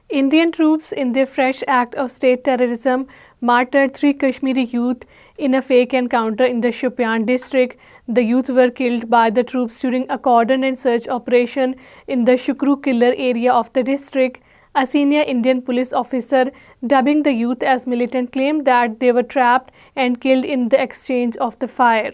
Indian troops, in their fresh act of state terrorism, martyred three Kashmiri youth in a fake encounter in the Shopian district. The youth were killed by the troops during a cordon and search operation in the Shukru Killer area of the district. A senior Indian police officer, dubbing the youth as militant, claimed that they were trapped and killed in the exchange of the fire.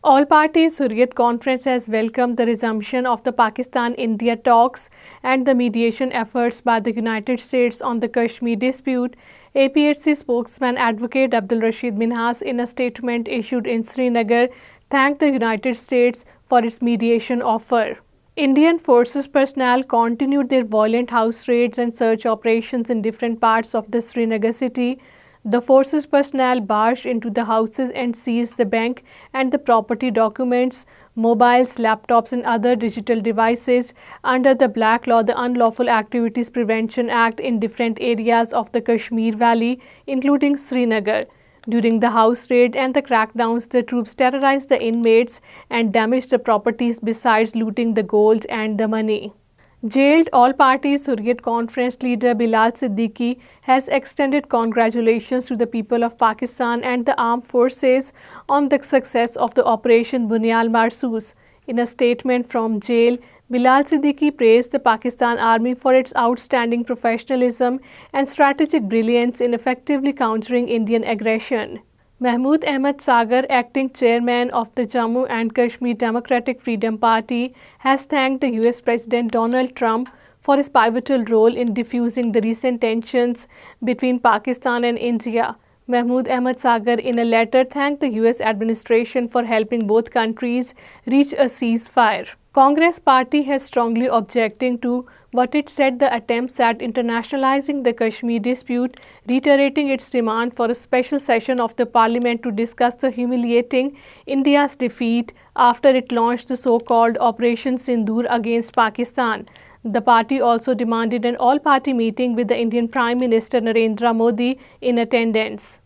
All-party Hurriyat Conference has welcomed the resumption of the Pakistan-India talks and the mediation efforts by the United States on the Kashmir dispute. APHC spokesman Advocate Abdul Rashid Minhas, in a statement issued in Srinagar, thanked the United States for its mediation offer. Indian Forces personnel continued their violent house raids and search operations in different parts of the Srinagar city. The forces personnel barged into the houses and seized the bank and the property documents, mobiles, laptops and other digital devices under the Black Law, the Unlawful Activities Prevention Act, in different areas of the Kashmir Valley, including Srinagar. During the house raid and the crackdowns, the troops terrorized the inmates and damaged the properties besides looting the gold and the money. Jailed All-Party Hurriyat Conference leader Bilal Siddiqui has extended congratulations to the people of Pakistan and the armed forces on the success of the Operation Bunyal Marsoos. In a statement from jail, Bilal Siddiqui praised the Pakistan Army for its outstanding professionalism and strategic brilliance in effectively countering Indian aggression. Mahmood Ahmad Sagar, acting chairman of the Jammu and Kashmir Democratic Freedom Party, has thanked the US President Donald Trump for his pivotal role in diffusing the recent tensions between Pakistan and India. Mahmood Ahmad Sagar, in a letter, thanked the US administration for helping both countries reach a ceasefire. Congress party has strongly objecting to what it said the attempts at internationalizing the Kashmir dispute, reiterating its demand for a special session of the parliament to discuss the humiliating India's defeat after it launched the so-called Operation Sindoor against Pakistan. The party also demanded an all-party meeting with the Indian Prime Minister Narendra Modi in attendance.